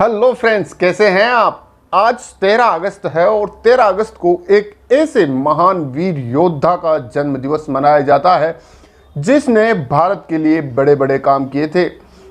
Hello friends, कैसे हैं आप। आज 13 अगस्त है और 13 अगस्त को एक ऐसे महान वीर योद्धा का जन्म दिवस मनाया जाता है जिसने भारत के लिए बड़े बड़े काम किए थे।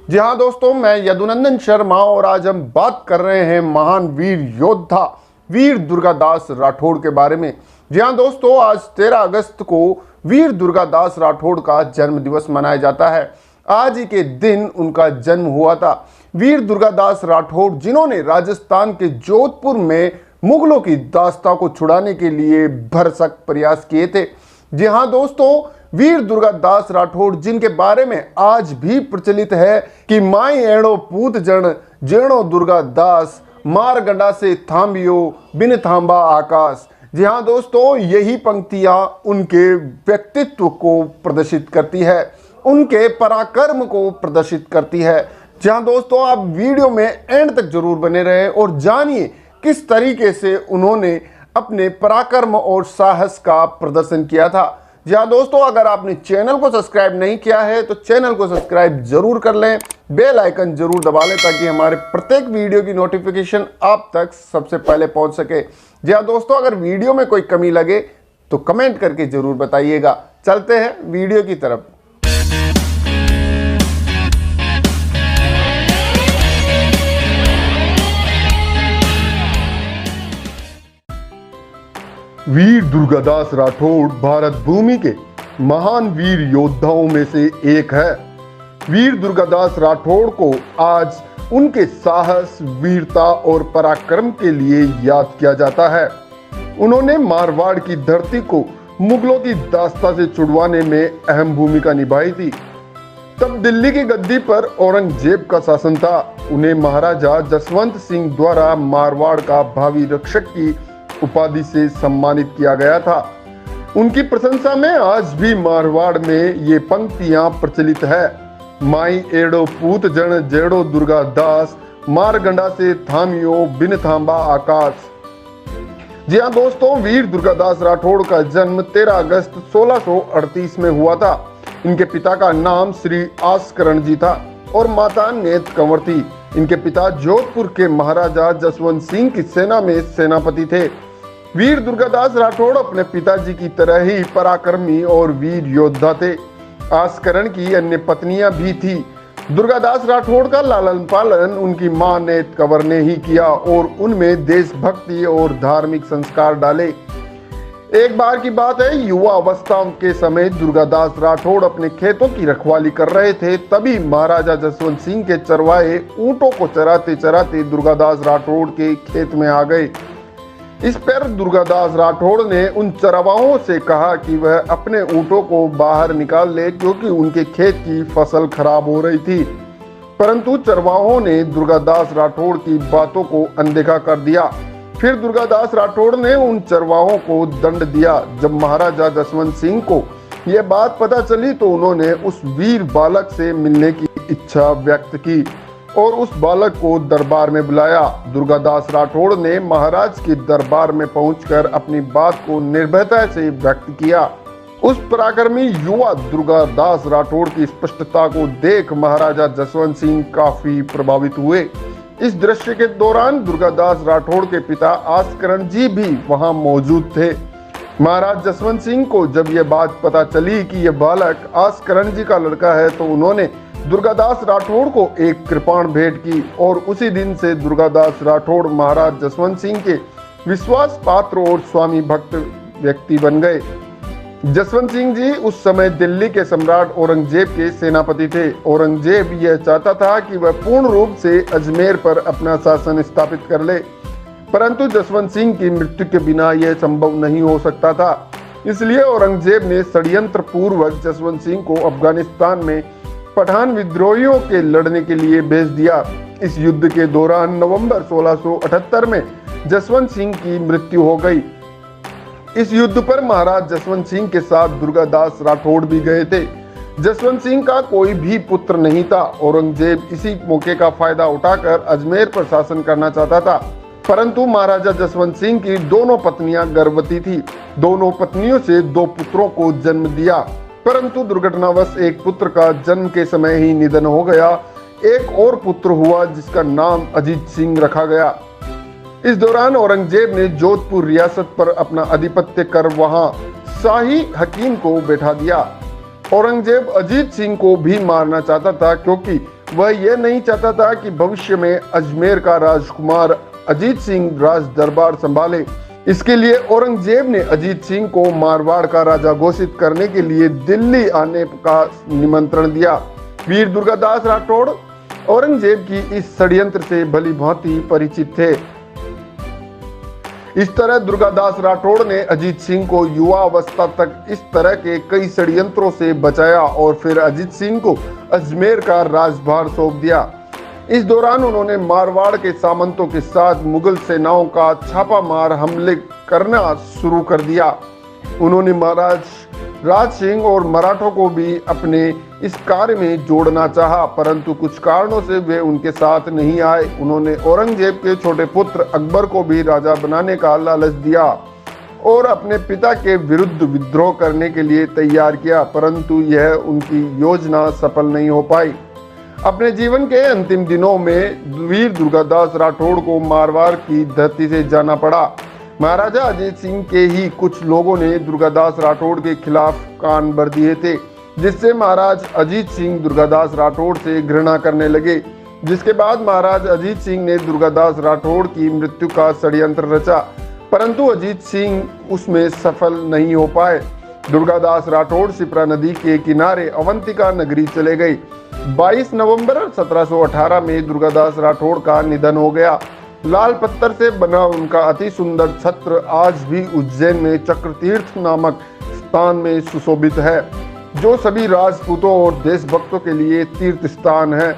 जी हाँ दोस्तों, मैं यदुनंदन शर्मा और आज हम बात कर रहे हैं महान वीर योद्धा वीर दुर्गादास राठौड़ के बारे में। जी हाँ दोस्तों, आज 13 अगस्त को वीर दुर्गादास राठौड़ का जन्म दिवस मनाया जाता है। आज ही के दिन उनका जन्म हुआ था। वीर दुर्गादास राठौड़ जिन्होंने राजस्थान के जोधपुर में मुगलों की दास्ता को छुड़ाने के लिए भरसक प्रयास किए थे। जी हाँ दोस्तों, वीर दुर्गादास राठौड़ जिनके बारे में आज भी प्रचलित है कि माई एड़ो पूत जन जेणो दुर्गादास मार गंडा से थाम्बियो बिन थाम्बा आकाश। जी हाँ दोस्तों, यही पंक्तियां उनके व्यक्तित्व को प्रदर्शित करती है, उनके पराक्रम को प्रदर्शित करती है। जहां दोस्तों, आप वीडियो में एंड तक जरूर बने रहे और जानिए किस तरीके से उन्होंने अपने पराक्रम और साहस का प्रदर्शन किया था। जहां दोस्तों, अगर आपने चैनल को सब्सक्राइब नहीं किया है तो चैनल को सब्सक्राइब जरूर कर लें, बेल आइकन जरूर दबा लें ताकि हमारे प्रत्येक वीडियो की नोटिफिकेशन आप तक सबसे पहले पहुंच सके। जहां दोस्तों, अगर वीडियो में कोई कमी लगे तो कमेंट करके जरूर बताइएगा। चलते हैं वीडियो की तरफ। वीर दुर्गादास राठौड़ भारत भूमि के महान वीर योद्धाओं में से एक है। वीर दुर्गादास राठौड़ को आज उनके साहस, वीरता और पराक्रम के लिए याद किया जाता है। उन्होंने मारवाड़ की धरती को मुगलों की दास्ता से छुड़वाने में अहम भूमिका निभाई थी। तब दिल्ली की गद्दी पर औरंगजेब का शासन था। उन्हें महाराजा जसवंत सिंह द्वारा मारवाड़ का भावी रक्षक की उपाधि से सम्मानित किया गया था। उनकी प्रशंसा में आज भी मारवाड़ में ये पंक्तियां प्रचलित है। माई एड़ो पूत जन जेड़ो दुर्गादास मारगंडा से थामियो बिन थाम्बा आकाश। जी हाँ दोस्तों, वीर दुर्गादास राठौड़ का जन्म 13 अगस्त 1638 में हुआ था। इनके पिता का नाम श्री आस्करण जी था और माता नेत कंवर थी। इनके पिता जोधपुर के महाराजा जसवंत सिंह की सेना में सेनापति थे। वीर दुर्गादास राठौड़ अपने पिताजी की तरह ही पराक्रमी और वीर योद्धा थे। आस्करण की अन्य पत्नियां भी थी। दुर्गादास राठौड़ का लालन पालन उनकी मां नेत कंवर ने ही किया और उनमें देशभक्ति और धार्मिक संस्कार डाले। एक बार की बात है, युवा अवस्था के समय दुर्गादास राठौड़ अपने खेतों की रखवाली कर रहे थे। तभी महाराजा जसवंत सिंह के चरवाहे ऊंटों को चराते चराते दुर्गादास राठौड़ के खेत में आ गए। इस पर दुर्गादास राठौड़ ने उन चरवाहों से कहा कि वह अपने ऊंटों को बाहर निकाल ले क्योंकि उनके खेत की फसल खराब हो रही थी। परंतु चरवाहों ने दुर्गादास राठौड़ की बातों को अनदेखा कर दिया। फिर दुर्गादास राठौड़ ने उन चरवाहों को दंड दिया। जब महाराजा जसवंत सिंह को यह बात पता चली तो उन्होंने उस वीर बालक से मिलने की इच्छा व्यक्त की और उस बालक को दरबार में बुलाया। दुर्गादास राठौड़ ने महाराज के दरबार में पहुंचकर अपनी बात को निर्भयता से व्यक्त किया। उस पराक्रमी युवा दुर्गादास राठौड़ की स्पष्टता को देख महाराजा जसवंत सिंह काफी प्रभावित हुए। इस दृश्य के दौरान दुर्गादास राठौड़ के पिता आस्करण जी भी वहां मौजूद थे। महाराज जसवंत सिंह को जब यह बात पता चली कि यह बालक आस्करण जी का लड़का है तो उन्होंने दुर्गादास राठौड़ को एक कृपाण भेंट की और उसी दिन से दुर्गादास राठौड़ महाराज जसवंत सिंह के विश्वास पात्र और स्वामी भक्त व्यक्ति बन गए। जसवंत सिंह जी उस समय दिल्ली के सम्राट औरंगजेब के सेनापति थे। औरंगजेब यह चाहता था कि वह पूर्ण रूप से अजमेर पर अपना शासन स्थापित कर ले, परंतु जसवंत सिंह की मृत्यु के बिना यह संभव नहीं हो सकता था। इसलिए औरंगजेब ने षड्यंत्र पूर्वक जसवंत सिंह को अफगानिस्तान में पठान विद्रोहियों के लड़ने के लिए भेज दिया। इस युद्ध के दौरान नवंबर 1678 में जसवंत सिंह की मृत्यु हो गई। इस युद्ध पर महाराज जसवंत सिंह के साथ दुर्गादास राठौड़ भी गए थे। जसवंत सिंह का कोई भी पुत्र नहीं था। औरंगजेब इसी मौके का फायदा उठाकर अजमेर पर शासन करना चाहता था, परंतु महाराजा जसवंत सिंह की दोनों पत्नियां गर्भवती थी। दोनों पत्नियों से 2 पुत्रों को जन्म दिया, परंतु दुर्घटनावश एक पुत्र का जन्म के समय ही निधन हो गया। एक और पुत्र हुआ जिसका नाम अजीत सिंह रखा गया। इस दौरान औरंगजेब ने जोधपुर रियासत पर अपना आधिपत्य कर वहां शाही हकीम को बैठा दिया। औरंगजेब अजीत सिंह को भी मारना चाहता था क्योंकि वह यह नहीं चाहता था कि भविष्य में अजमेर का राजकुमार अजीत सिंह राज दरबार संभाले। इसके लिए औरंगजेब ने अजीत सिंह को मारवाड़ का राजा घोषित करने के लिए दिल्ली आने का निमंत्रण दिया। वीर दुर्गादास राठौड़ औरंगजेब की इस षड्यंत्र से भली भांति परिचित थे। इस तरह दुर्गादास राठौड़ ने अजीत सिंह को युवा अवस्था तक इस तरह के कई षड्यंत्रों से बचाया और फिर अजीत सिंह को अजमेर का राजभार सौंप दिया। इस दौरान उन्होंने मारवाड़ के सामंतों के साथ मुगल सेनाओं का छापामार हमले करना शुरू कर दिया। उन्होंने महाराज राज सिंह और मराठों को भी अपने इस कार्य में जोड़ना चाहा, परंतु कुछ कारणों से वे उनके साथ नहीं आए। उन्होंने औरंगजेब के छोटे पुत्र अकबर को भी राजा बनाने का लालच दिया और अपने पिता के विरुद्ध विद्रोह करने के लिए तैयार किया, परंतु यह उनकी योजना सफल नहीं हो पाई। अपने जीवन के अंतिम दिनों में वीर दुर्गादास राठौड़ को मारवाड़ की धरती से जाना पड़ा। महाराजा अजीत सिंह के ही कुछ लोगों ने दुर्गादास राठौड़ के खिलाफ कान भर दिए थे, जिससे महाराज अजीत सिंह दुर्गादास राठौड़ से घृणा करने लगे। जिसके बाद महाराज अजीत सिंह ने दुर्गादास राठौड़ की मृत्यु का षड्यंत्र रचा, परंतु अजीत सिंह उसमें सफल नहीं हो पाए। दुर्गादास राठौड़ शिप्रा नदी के किनारे अवंतिका नगरी चले गए। 22 नवंबर 1718 में दुर्गादास राठौड़ का निधन हो गया। लाल पत्थर से बना उनका अति सुंदर छत्र आज भी उज्जैन में चक्रतीर्थ नामक स्थान में सुशोभित है, जो सभी राजपूतों और देशभक्तों के लिए तीर्थ स्थान है।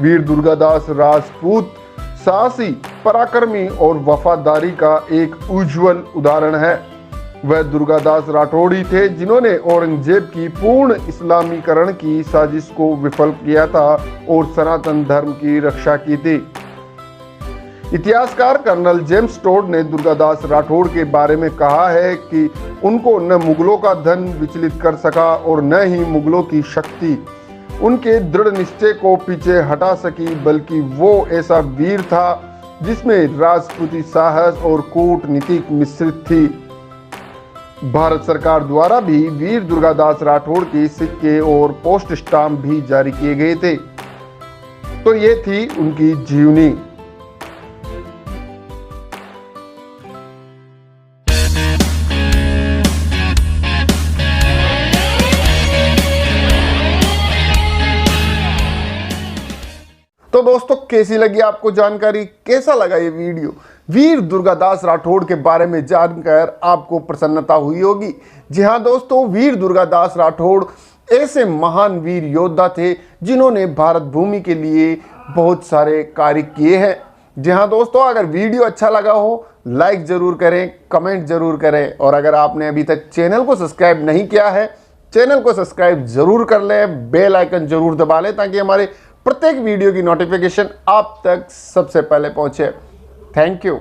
वीर दुर्गादास राजपूत साहसी, पराक्रमी और वफादारी का एक उज्जवल उदाहरण है। वह दुर्गादास राठौड़ी थे जिन्होंने औरंगजेब की पूर्ण इस्लामीकरण की साजिश को विफल किया था और सनातन धर्म की रक्षा की थी। इतिहासकार कर्नल जेम्स टोड ने दुर्गादास राठौड़ के बारे में कहा है कि उनको न मुगलों का धन विचलित कर सका और न ही मुगलों की शक्ति उनके दृढ़ निश्चय को पीछे हटा सकी, बल्कि वो ऐसा वीर था जिसमें राजपूती साहस और कूटनीति मिश्रित थी। भारत सरकार द्वारा भी वीर दुर्गादास राठौड़ के सिक्के और पोस्ट स्टाम्प भी जारी किए गए थे। तो ये थी उनकी जीवनी। तो दोस्तों, कैसी लगी आपको जानकारी, कैसा लगा ये वीडियो? वीर दुर्गादास राठौड़ के बारे में जानकर आपको प्रसन्नता हुई होगी। जी हाँ दोस्तों, वीर दुर्गादास राठौड़ ऐसे महान वीर योद्धा थे जिन्होंने भारत भूमि के लिए बहुत सारे कार्य किए हैं। जी हाँ दोस्तों, अगर वीडियो अच्छा लगा हो लाइक जरूर करें, कमेंट जरूर करें, और अगर आपने अभी तक चैनल को सब्सक्राइब नहीं किया है, चैनल को सब्सक्राइब जरूर कर लें, बेल आइकन जरूर दबा लें ताकि हमारे प्रत्येक वीडियो की नोटिफिकेशन आप तक सबसे पहले पहुंचे। Thank you.